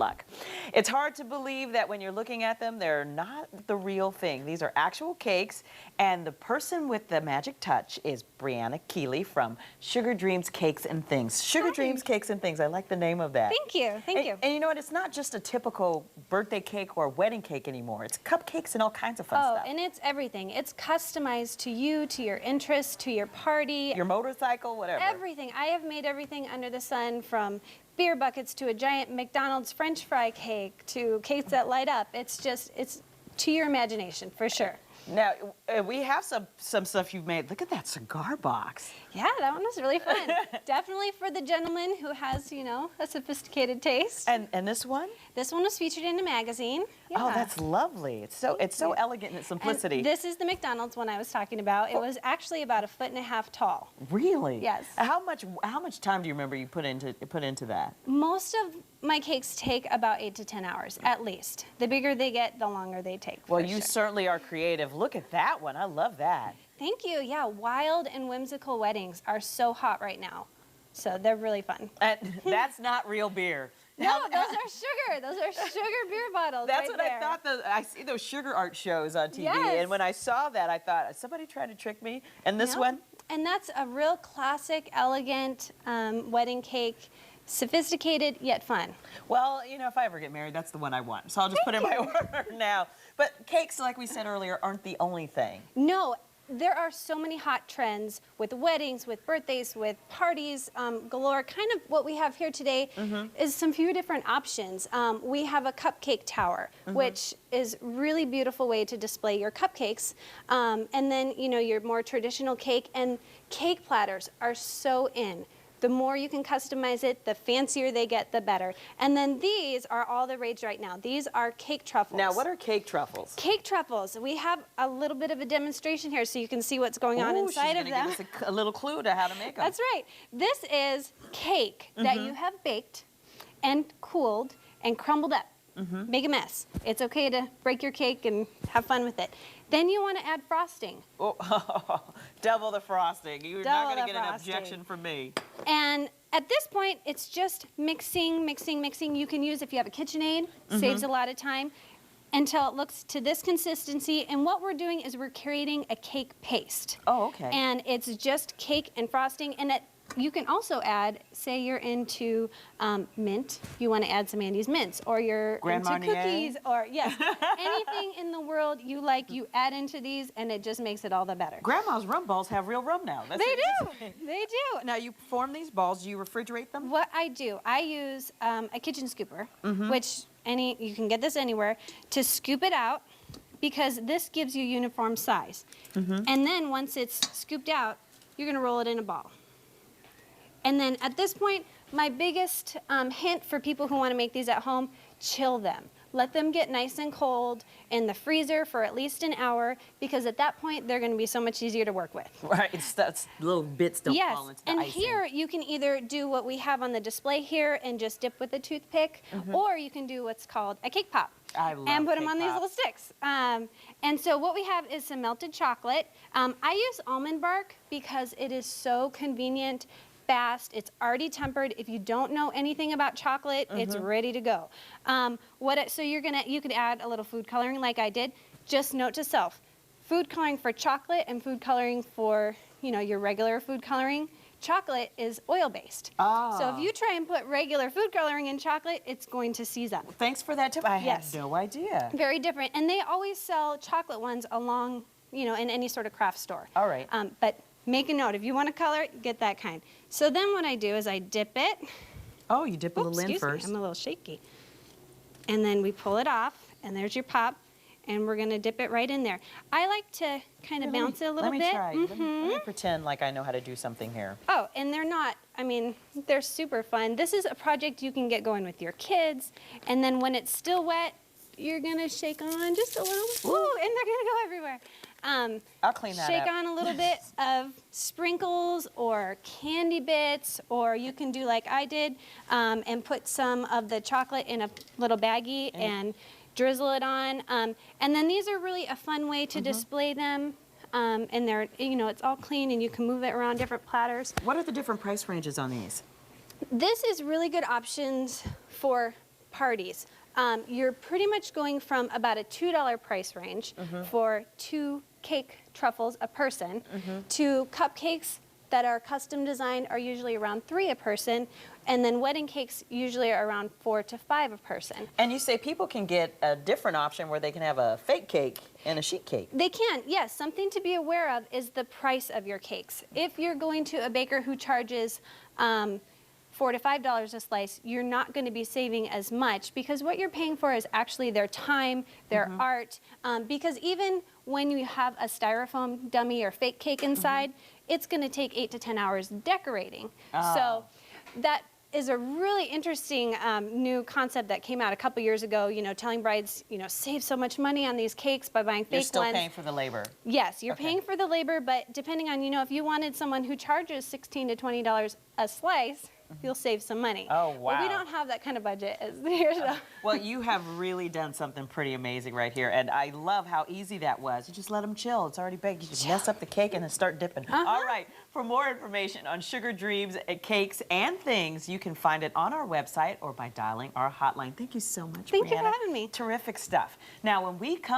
luck. It's hard to believe that when you're looking at them, they're not the real thing. These are actual cakes, and the person with the magic touch is Breanna Kealey from Sugar Dreams Cakes and Things. Sugar Dreams Cakes and Things. I like the name of that. Thank you. Thank you. And you know what? It's not just a typical birthday cake or wedding cake anymore. It's cupcakes and all kinds of fun stuff. Oh, and it's everything. It's customized to you, to your interests, to your party. Your motorcycle, whatever. Everything. I have made everything under the sun, from beer buckets to a giant McDonald's French fry cake to cakes that light up. It's to your imagination, for sure. Now, we have some stuff you've made. Look at that cigar box. Yeah, that one was really fun. Definitely for the gentleman who has, you know, a sophisticated taste. And this one? This one was featured in a magazine. Yeah. Oh, that's lovely. It's so elegant in its simplicity. And this is the McDonald's one I was talking about. It was actually about 1.5 feet tall. Really? Yes. How much time do you remember you put into that? Most of my cakes take about 8 to 10 hours, at least. The bigger they get, the longer they take. Well, you certainly are creative. Look at that one. I love that. Thank you. Yeah, wild and whimsical weddings are so hot right now. So they're really fun. And that's not real beer. No, those are sugar. Those are sugar beer bottles. That's right what there. I thought. I see those sugar art shows on TV, Yes. and when I saw that, I thought, is somebody trying to trick me? And this No. one? And that's a real classic, elegant wedding cake. Sophisticated, yet fun. Well, you know, if I ever get married, that's the one I want. So I'll just put in my order now. But cakes, like we said earlier, aren't the only thing. No, there are so many hot trends with weddings, with birthdays, with parties galore. Kind of what we have here today is some few different options. We have a cupcake tower, which is really beautiful way to display your cupcakes. And then, you know, your more traditional cake, and cake platters are so in. The more you can customize it, the fancier they get, the better. And then these are all the rage right now. These are cake truffles. Now, what are cake truffles? Cake truffles. We have a little bit of a demonstration here so you can see what's going on inside of them. She's going to give us a little clue to how to make them. That's right. This is cake that you have baked and cooled and crumbled up. Make a mess. It's okay to break your cake and have fun with it. Then you want to add frosting. Oh, double the frosting. You're not going to get an objection from me. And at this point, it's just mixing, mixing, mixing. You can use, if you have a KitchenAid, saves a lot of time, until it looks to this consistency. And what we're doing is we're creating a cake paste. Oh, okay. And it's just cake and frosting. And you can also add, say you're into mint, you want to add some Andy's mints, or you're into cookies, or yes, anything in the world you like, you add into these, and it just makes it all the better. Grandma's rum balls have real rum now. They do. They do. Now, you form these balls. Do you refrigerate them? What I do, I use a kitchen scooper, which you can get this anywhere, to scoop it out, because this gives you uniform size. And then once it's scooped out, you're going to roll it in a ball. And then at this point, my biggest hint for people who want to make these at home, chill them. Let them get nice and cold in the freezer for at least an hour, because at that point, they're going to be so much easier to work with. Right, that's little bits don't fall into the icing. And here you can either do what we have on the display here and just dip with a toothpick, or you can do what's called a cake pop. I love and put them cake on these little sticks. And so what we have is some melted chocolate. I use almond bark because it is so convenient, fast. It's already tempered. If you don't know anything about chocolate, it's ready to go. So you could add a little food coloring like I did. Just note to self, food coloring for chocolate and food coloring for, you know, your regular food coloring. Chocolate is oil-based. So if you try and put regular food coloring in chocolate, it's going to seize up. Thanks for that tip. I had no idea. Very different. And they always sell chocolate ones along, you know, in any sort of craft store. All right. But make a note, if you want to color it, get that kind. So then what I do is I dip it. Oh, you dip a little in first. I'm a little shaky. And then we pull it off, and there's your pop, and we're going to dip it right in there. I like to kind of bounce it a little bit. Let me try. Let me pretend like I know how to do something here. Oh, and they're not, I mean, they're super fun. This is a project you can get going with your kids, and then when it's still wet, you're going to shake on just a little. Ooh, and they're going to go everywhere. I'll clean that up. Shake on a little bit of sprinkles or candy bits, or you can do like I did and put some of the chocolate in a little baggie and drizzle it on. And then these are really a fun way to display them. And they're, you know, it's all clean and you can move it around different platters. What are the different price ranges on these? This is really good options for parties, you're pretty much going from about a $2 price range for 2 cake truffles a person to cupcakes that are custom designed are usually around $3 a person, and then wedding cakes usually are around $4 to $5 a person. And you say people can get a different option where they can have a fake cake and a sheet cake. They can, yes. Something to be aware of is the price of your cakes. If you're going to a baker who charges $4 to $5 a slice, you're not going to be saving as much because what you're paying for is actually their time, their art. Because even when you have a styrofoam dummy or fake cake inside, it's going to take 8 to 10 hours decorating. So that is a really interesting new concept that came out a couple years ago, you know, telling brides, you know, save so much money on these cakes by buying fake ones. You're still paying for the labor. Yes, you're paying for the labor, but depending on, you know, if you wanted someone who charges $16 to $20 a slice, you'll save some money. Oh, wow. Well, we don't have that kind of budget as here, so. Well, you have really done something pretty amazing right here, and I love how easy that was. You just let them chill. It's already baked. You just mess up the cake and then start dipping. All right. For more information on Sugar Dreams cakes and things, you can find it on our website or by dialing our hotline. Thank you so much, Thank you for Breanna. having me. Terrific stuff. Now, when we come